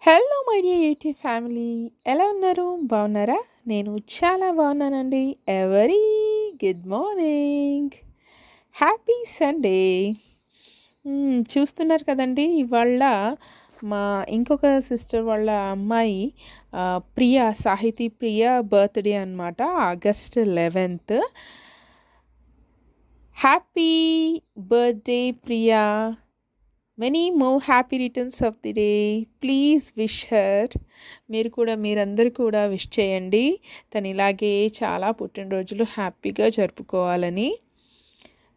Hello my dear YouTube family, ఎలా ఉన్నారు? బాగున్నారా? నేను చాలా బాగున్నానండి. Every good morning, happy Sunday. చూస్తున్నారు కదండి, ఇవాళ మా ఇంకొక సిస్టర్ వాళ్ళ అమ్మాయి ప్రియా, సాహితీ ప్రియా బర్త్డే అనమాట. August 11th. Happy birthday Priya, many more happy returns of the day. Please wish her. మీరందరూ కూడా విష్ చేయండి. తను ఇలాగే చాలా పుట్టినరోజులు హ్యాపీగా జరుపుకోవాలని.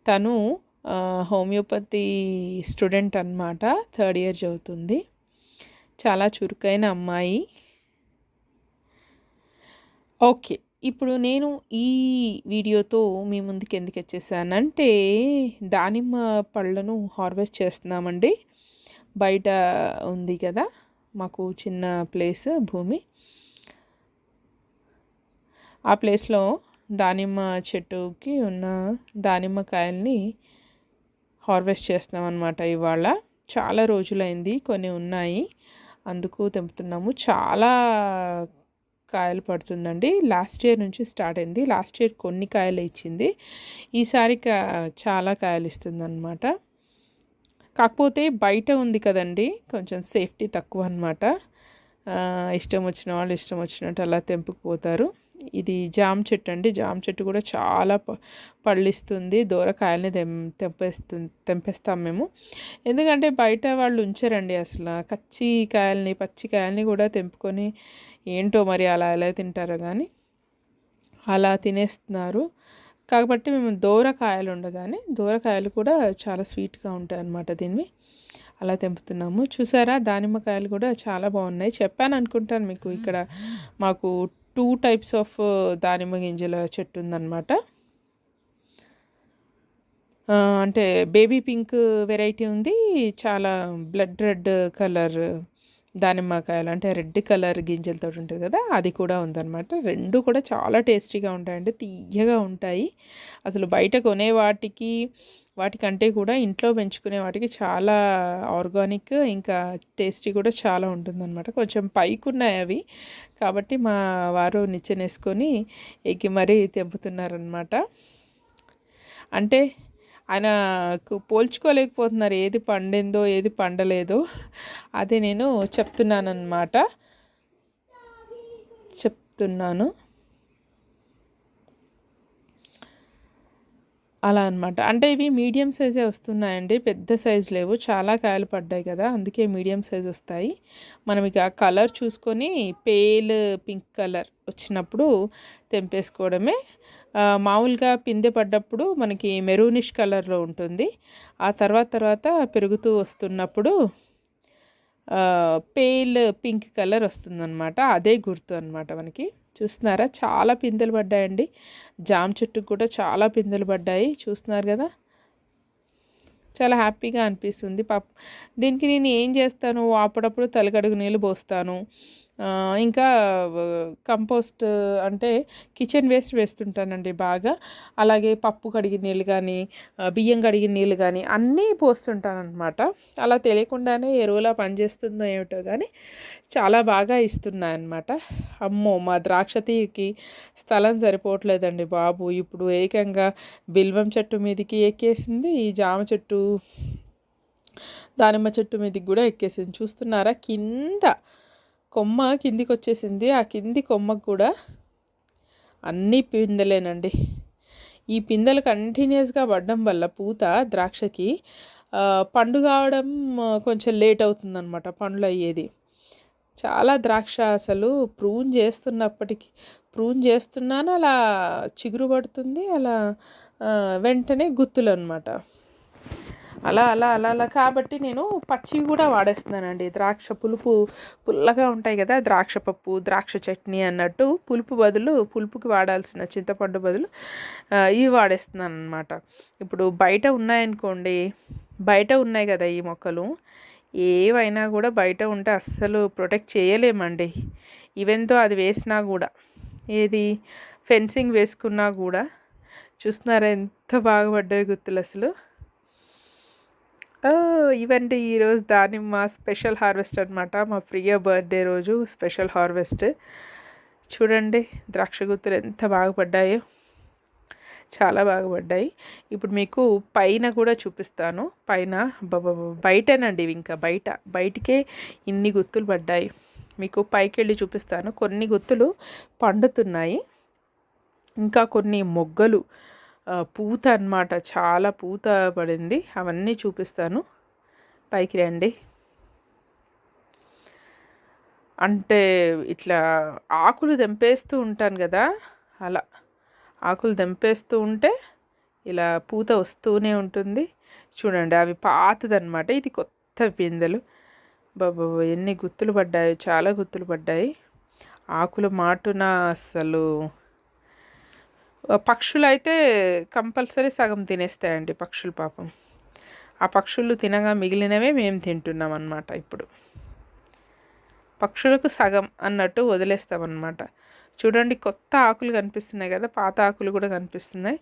తను హోమియోపతి స్టూడెంట్ అన్నమాట. 3rd year చదువుతుంది. చాలా చురుకైన అమ్మాయి. ఓకే, ఇప్పుడు నేను ఈ వీడియోతో మీ ముందుకు ఎందుకు వచ్చేసానంటే, దానిమ్మ పళ్ళను హార్వెస్ట్ చేస్తున్నామండి. బయట ఉంది కదా మాకు చిన్న ప్లేస్, భూమి. ఆ ప్లేస్లో దానిమ్మ చెట్టుకి ఉన్న దానిమ్మకాయల్ని హార్వెస్ట్ చేస్తున్నాం అనమాట. ఇవాళ చాలా రోజులైంది, కొన్ని ఉన్నాయి, అందుకు తెంపుతున్నాము. చాలా కాయలు పడుతుందండి. లాస్ట్ ఇయర్ నుంచి స్టార్ట్ అయింది. లాస్ట్ ఇయర్ కొన్ని కాయలు ఇచ్చింది, ఈసారి చాలా కాయలు ఇస్తుంది అనమాట. కాకపోతే బయట ఉంది కదండి, కొంచెం సేఫ్టీ తక్కువ అనమాట. ఇష్టం వచ్చిన వాళ్ళు ఇష్టం వచ్చినట్టు అలా తెంపుకుపోతారు. ఇది జామ చెట్టు అండి. జామ చెట్టు కూడా చాలా పళ్ళిస్తుంది. దూరకాయల్ని తెంపేస్తాం మేము. ఎందుకంటే బయట వాళ్ళు ఉంచారండి అసలు. పచ్చి కాయల్ని కూడా తెంపుకొని ఏంటో మరి అలా ఎలా తింటారో కానీ అలా తినేస్తున్నారు. కాబట్టి మేము దూరకాయలు కూడా చాలా స్వీట్గా ఉంటాయి అన్నమాట. దీన్ని అలా తెంపుతున్నాము. చూసారా, దానిమ్మకాయలు కూడా చాలా బాగున్నాయి. చెప్పాను అనుకుంటాను మీకు. ఇక్కడ మాకు 2 types ఆఫ్ దానిమ్మ గింజల చెట్టు ఉందన్నమాట. అంటే బేబీ పింక్ వెరైటీ ఉంది, చాలా బ్లడ్ రెడ్ కలర్ దానిమ్మకాయలు, అంటే రెడ్ కలర్ గింజలతో ఉంటుంది కదా, అది కూడా ఉందన్నమాట. రెండు కూడా చాలా టేస్టీగా ఉంటాయండి, తీయగా ఉంటాయి. అసలు బయట కొనే వాటికంటే కూడా ఇంట్లో పెంచుకునే వాటికి చాలా ఆర్గానిక్, ఇంకా టేస్టీ కూడా చాలా ఉంటుందన్నమాట. కొంచెం పైకి ఉన్నాయి అవి, కాబట్టి మా వారు నిచ్చెనేసుకొని ఎక్కి మరీ తెంపుతున్నారనమాట. అంటే ఆయనకు పోల్చుకోలేకపోతున్నారు, ఏది పండిందో ఏది పండలేదో. అది నేను చెప్తున్నాను అలా అనమాట. అంటే ఇవి మీడియం సైజే వస్తున్నాయండి, పెద్ద సైజు లేవు. చాలా కాయలు పడ్డాయి కదా, అందుకే మీడియం సైజ్ వస్తాయి. మనం ఇక కలర్ చూసుకొని పేల్ పింక్ కలర్ వచ్చినప్పుడు తెంపేసుకోవడమే. మామూలుగా పిందె పడ్డప్పుడు మనకి మెరూనిష్ కలర్లో ఉంటుంది. ఆ తర్వాత పెరుగుతూ వస్తున్నప్పుడు పేల్ పింక్ కలర్ వస్తుందన్నమాట. అదే గుర్తు అనమాట మనకి. చూస్తున్నారా, చాలా పిందెలు పడ్డాయండి. జామ చెట్టుకు కూడా చాలా పిందెలు పడ్డాయి, చూస్తున్నారు కదా. చాలా హ్యాపీగా అనిపిస్తుంది. దీనికి నేను ఏం చేస్తాను, అప్పుడప్పుడు తలగడుగు నీళ్ళు పోస్తాను. ఇంకా కంపోస్ట్ అంటే కిచెన్ వేస్ట్ వేస్తుంటానండి బాగా. అలాగే పప్పు కడిగిన నీళ్ళు కానీ, బియ్యం కడిగిన నీళ్ళు కానీ అన్నీ పోస్తుంటాను అనమాట. అలా తెలియకుండానే ఎరువులా పనిచేస్తుందో ఏమిటో కానీ చాలా బాగా ఇస్తున్నాయి అన్నమాట. అమ్మో, మా ద్రాక్ష తీగకి స్థలం సరిపోవట్లేదండి బాబు. ఇప్పుడు ఏకంగా బిల్వం చెట్టు మీదకి ఎక్కేసింది, ఈ జామ చెట్టు దానిమ్మ చెట్టు మీదకి కూడా ఎక్కేసింది. చూస్తున్నారా, కొమ్మ కిందికి వచ్చేసింది. ఆ కింది కొమ్మకు కూడా అన్నీ పిందెలేనండి. ఈ పిందెలు కంటిన్యూస్గా పడడం వల్ల పూత ద్రాక్షకి పండు కావడం కొంచెం లేట్ అవుతుందన్నమాట, పండ్లు అయ్యేది. చాలా ద్రాక్ష అసలు ప్రూన్ చేస్తున్నాను, అలా చిగురు పడుతుంది, అలా వెంటనే గుత్తులు అనమాట. అలా కాబట్టి నేను పచ్చివి కూడా వాడేస్తున్నానండి. ద్రాక్ష పుల్లగా ఉంటాయి కదా, ద్రాక్ష పప్పు, ద్రాక్ష చట్నీ అన్నట్టు పులుపుకి వాడాల్సిన చింతపండు బదులు ఇవి వాడేస్తున్నాను అనమాట. ఇప్పుడు బయట ఉన్నాయి కదా ఈ మొక్కలు, ఏవైనా కూడా బయట ఉంటే అస్సలు ప్రొటెక్ట్ చేయలేమండి. ఈవెన్తో అది వేసినా కూడా, ఏది ఫెన్సింగ్ వేసుకున్నా కూడా. చూస్తున్నారా ఎంత బాగా పడ్డాయి గుత్తులు అసలు. ఇవండి ఈరోజు దానిమ్మ స్పెషల్ హార్వెస్ట్ అనమాట. మా ప్రియ బర్త్డే రోజు స్పెషల్ హార్వెస్ట్. చూడండి ద్రాక్ష గుత్తులు ఎంత బాగా పడ్డాయో, చాలా బాగా పడ్డాయి. ఇప్పుడు మీకు పైన కూడా చూపిస్తాను. పైన బయటేనండి, ఇవి ఇంకా బయటికే ఇన్ని గుత్తులు పడ్డాయి. మీకు పైకి వెళ్ళి చూపిస్తాను. కొన్ని గుత్తులు పండుతున్నాయి, ఇంకా కొన్ని మొగ్గలు పూత అన్నమాట, చాలా పూత పడింది. అవన్నీ చూపిస్తాను. పైకి రండి. అంటే ఇట్లా ఆకులు తెంపేస్తూ ఉంటాను కదా, అలా ఆకులు తెంపేస్తూ ఉంటే ఇలా పూత వస్తూనే ఉంటుంది. చూడండి అవి పాతదనమాట, ఇది కొత్త పిందెలు. బాబా ఎన్ని గుత్తులు పడ్డాయో, చాలా గుత్తులు పడ్డాయి. ఆకులు మాటున అసలు పక్షులు అయితే కంపల్సరీ సగం తినేస్తాయండి పక్షులు. పాపం ఆ పక్షులు తినగా మిగిలినవే మేము తింటున్నాం అన్నమాట. ఇప్పుడు పక్షులకు సగం అన్నట్టు వదిలేస్తామన్నమాట. చూడండి కొత్త ఆకులు కనిపిస్తున్నాయి కదా, పాత ఆకులు కూడా కనిపిస్తున్నాయి.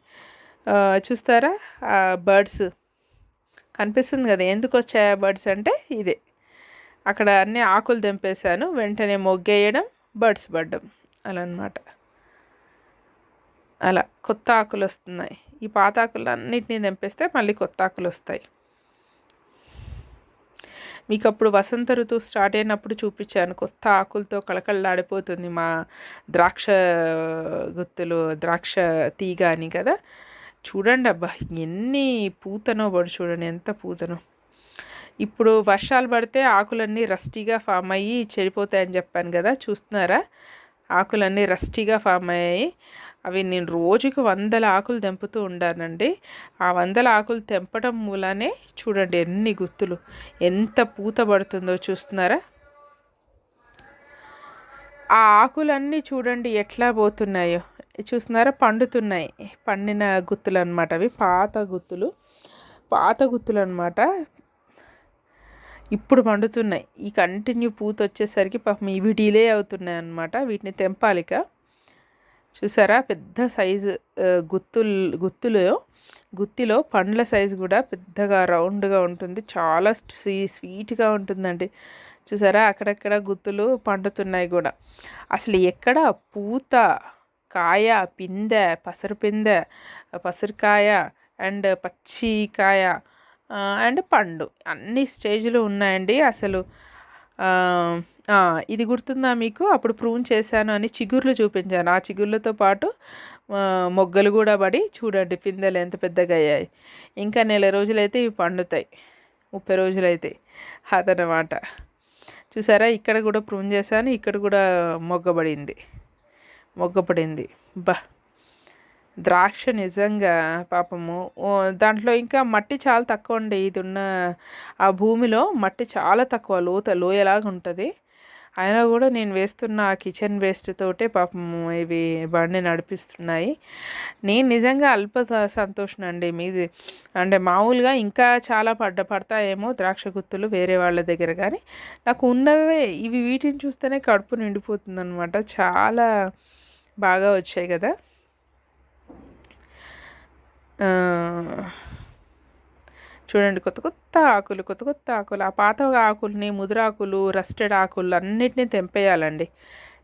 చూస్తారా బర్డ్స్ కనిపిస్తుంది కదా. ఎందుకు వచ్చాయా బర్డ్స్ అంటే ఇదే, అక్కడ అన్నీ ఆకులు తెంపేశాను, వెంటనే మొగ్గేయడం, బర్డ్స్ పడ్డం, అలా అన్నమాట. అలా కొత్త ఆకులు వస్తున్నాయి. ఈ పాత ఆకులు అన్నిటినీ తెంపేస్తే మళ్ళీ కొత్త ఆకులు వస్తాయి. మీకు అప్పుడు వసంత ఋతువు స్టార్ట్ అయినప్పుడు చూపించాను, కొత్త ఆకులతో కళకళలాడిపోతుంది మా ద్రాక్ష గుత్తులు, ద్రాక్ష తీగ అని కదా. చూడండి అబ్బా ఎన్ని పూతనో పడు, చూడండి ఎంత పూతనో. ఇప్పుడు వర్షాలు పడితే ఆకులన్నీ రస్టీగా ఫామ్ అయ్యి చెడిపోతాయని చెప్పాను కదా, చూస్తున్నారా ఆకులన్నీ రస్టీగా ఫామ్ అయ్యాయి. అవి నేను రోజుకి 100 ఆకులు తెంపుతూ ఉండానండి. ఆ 100 ఆకులు తెంపడం మూలానే చూడండి ఎన్ని గుత్తులు, ఎంత పూత పడుతుందో చూస్తున్నారా. ఆ ఆకులన్నీ చూడండి ఎట్లా పోతున్నాయో చూస్తున్నారా, పండుతున్నాయి. పండిన గుత్తులు అనమాట అవి, పాత గుత్తులు అనమాట. ఇప్పుడు పండుతున్నాయి. ఈ కంటిన్యూ పూత వచ్చేసరికి పాపం ఇవి డిలే అవుతున్నాయి అన్నమాట. వీటిని తెంపాలిక. చూసారా పెద్ద సైజు గుత్తిలో పండ్ల సైజు కూడా పెద్దగా రౌండ్గా ఉంటుంది, చాలా స్వీట్గా ఉంటుందండి. చూసారా అక్కడక్కడ గుత్తులు పండుతున్నాయి కూడా. అసలు ఎక్కడ పూత, కాయ, పిందె, పసరుకాయ అండ్ పచ్చికాయ అండ్ పండు అన్ని స్టేజ్లు ఉన్నాయండి. అసలు ఇది గుర్తుందా మీకు, అప్పుడు ప్రూన్ చేశాను అని చిగుర్లు చూపించాను. ఆ చిగుర్లతో పాటు మొగ్గలు కూడా పడి చూడండి పిందెలు ఎంత పెద్దగా అయ్యాయి. ఇంకా నెల రోజులైతే ఇవి పండుతాయి, 30 రోజులైతే అదనమాట. చూసారా ఇక్కడ కూడా ప్రూన్ చేశాను, ఇక్కడ కూడా మొగ్గపడింది. బా ద్రాక్ష నిజంగా పాపము. దాంట్లో ఇంకా మట్టి చాలా తక్కువ అండి. ఇది ఉన్న ఆ భూమిలో మట్టి చాలా తక్కువ, లోయలాగా ఉంటుంది. అయినా కూడా నేను వేస్తున్న ఆ కిచెన్ వేస్ట్ తోటే పాపము ఇవి బండి నడిపిస్తున్నాయి. నేను నిజంగా సంతోషం అండి. మీది అంటే మామూలుగా ఇంకా చాలా పడతాయేమో ద్రాక్ష గుత్తులు వేరే వాళ్ళ దగ్గర, కానీ నాకు ఉన్నవే ఇవి, వీటిని చూస్తేనే కడుపు నిండిపోతుంది అనమాట. చాలా బాగా వచ్చాయి కదా. చూడండి కొత్త కొత్త ఆకులు. ఆ పాత ఆకుల్ని, ముదురాకులు, రస్టెడ్ ఆకులు అన్నిటినీ తెంపేయాలండి.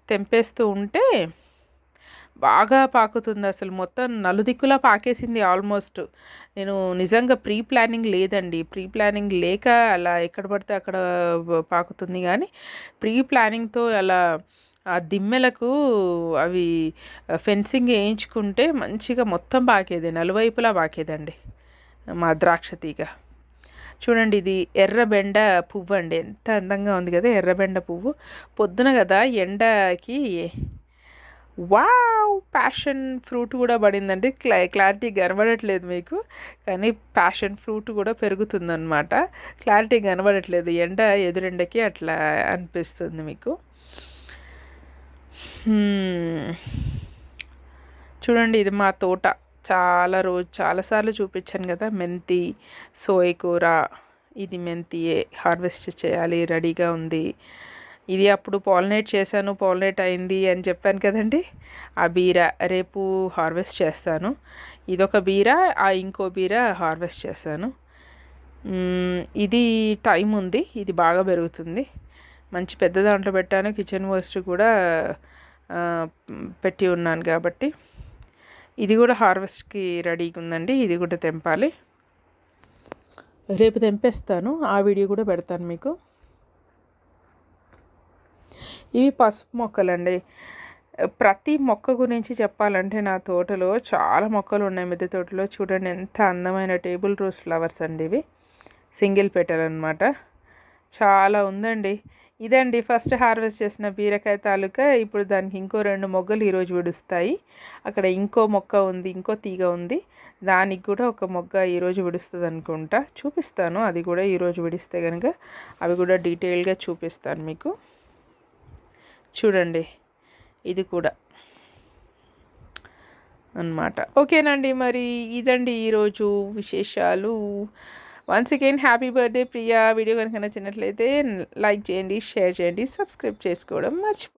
తెంపేస్తూ ఉంటే బాగా పాకుతుంది. అసలు మొత్తం నలుదిక్కులా పాకేసింది ఆల్మోస్ట్. నేను నిజంగా ప్రీ ప్లానింగ్ లేదండి, ప్రీ ప్లానింగ్ లేక అలా ఎక్కడ పడితే అక్కడ పాకుతుంది. కానీ ప్రీ ప్లానింగ్తో అలా ఆ దిమ్మెలకు అవి ఫెన్సింగ్ వేయించుకుంటే మంచిగా మొత్తం పాకేది, నలువైపులా పాకేదండి మా ద్రాక్ష తీగ. చూడండి ఇది ఎర్రబెండ పువ్వు అండి, ఎంత అందంగా ఉంది కదా ఎర్రబెండ పువ్వు. పొద్దున కదా ఎండకి వావ్ ప్యాషన్ ఫ్రూట్ కూడా పడిందండి. క్లారిటీ కనబడట్లేదు మీకు, కానీ ప్యాషన్ ఫ్రూట్ కూడా పెరుగుతుందన్నమాట. క్లారిటీ కనబడట్లేదు, ఎండ ఎదురెండకి అట్లా అనిపిస్తుంది మీకు. చూడండి ఇది మా తోట. చాలాసార్లు చూపించాను కదా, మెంతి, సోయ కూర. ఇది మెంతియే, హార్వెస్ట్ చేయాలి, రెడీగా ఉంది. ఇది అప్పుడు పాలినేట్ చేశాను, పాలినేట్ అయింది అని చెప్పాను కదండి. ఆ బీర రేపు హార్వెస్ట్ చేస్తాను. ఇదొక బీర, ఇంకో బీర హార్వెస్ట్ చేస్తాను. ఇది టైం ఉంది, ఇది బాగా పెరుగుతుంది. మంచి పెద్ద దాంట్లో పెట్టాను, కిచెన్ వేస్ట్ కూడా పెట్టి ఉన్నాను కాబట్టి. ఇది కూడా హార్వెస్ట్కి రెడీగా ఉందండి, ఇది కూడా తెంపాలి. రేపు తెంపేస్తాను, ఆ వీడియో కూడా పెడతాను మీకు. ఇవి పసుపు మొక్కలండి. ప్రతి మొక్క గురించి చెప్పాలంటే నా తోటలో చాలా మొక్కలు ఉన్నాయి. మిద్దె తోటలో చూడండి ఎంత అందమైన టేబుల్ రోజ్ ఫ్లవర్స్ అండి. ఇవి సింగిల్ పెటల్ అనమాట. చాలా ఉందండి. ఇదండి ఫస్ట్ హార్వెస్ట్ చేసిన బీరకాయ తాలూకా. ఇప్పుడు దానికి ఇంకో 2 మొగ్గలు ఈరోజు విడుస్తాయి. అక్కడ ఇంకో మొక్క ఉంది, ఇంకో తీగ ఉంది, దానికి కూడా ఒక మొగ్గ ఈరోజు విడుస్తుంది అనుకుంటా. చూపిస్తాను, అది కూడా ఈరోజు విడిస్తే కనుక అవి కూడా డీటెయిల్గా చూపిస్తాను మీకు. చూడండి ఇది కూడా అన్నమాట. ఓకేనండి, మరి ఇదండి ఈరోజు విశేషాలు. Once again happy birthday Priya. Video కనుక నచ్చినట్లయితే లైక్ చేయండి, షేర్ చేయండి, సబ్స్క్రైబ్ చేసుకోవడం మర్చిపోండి.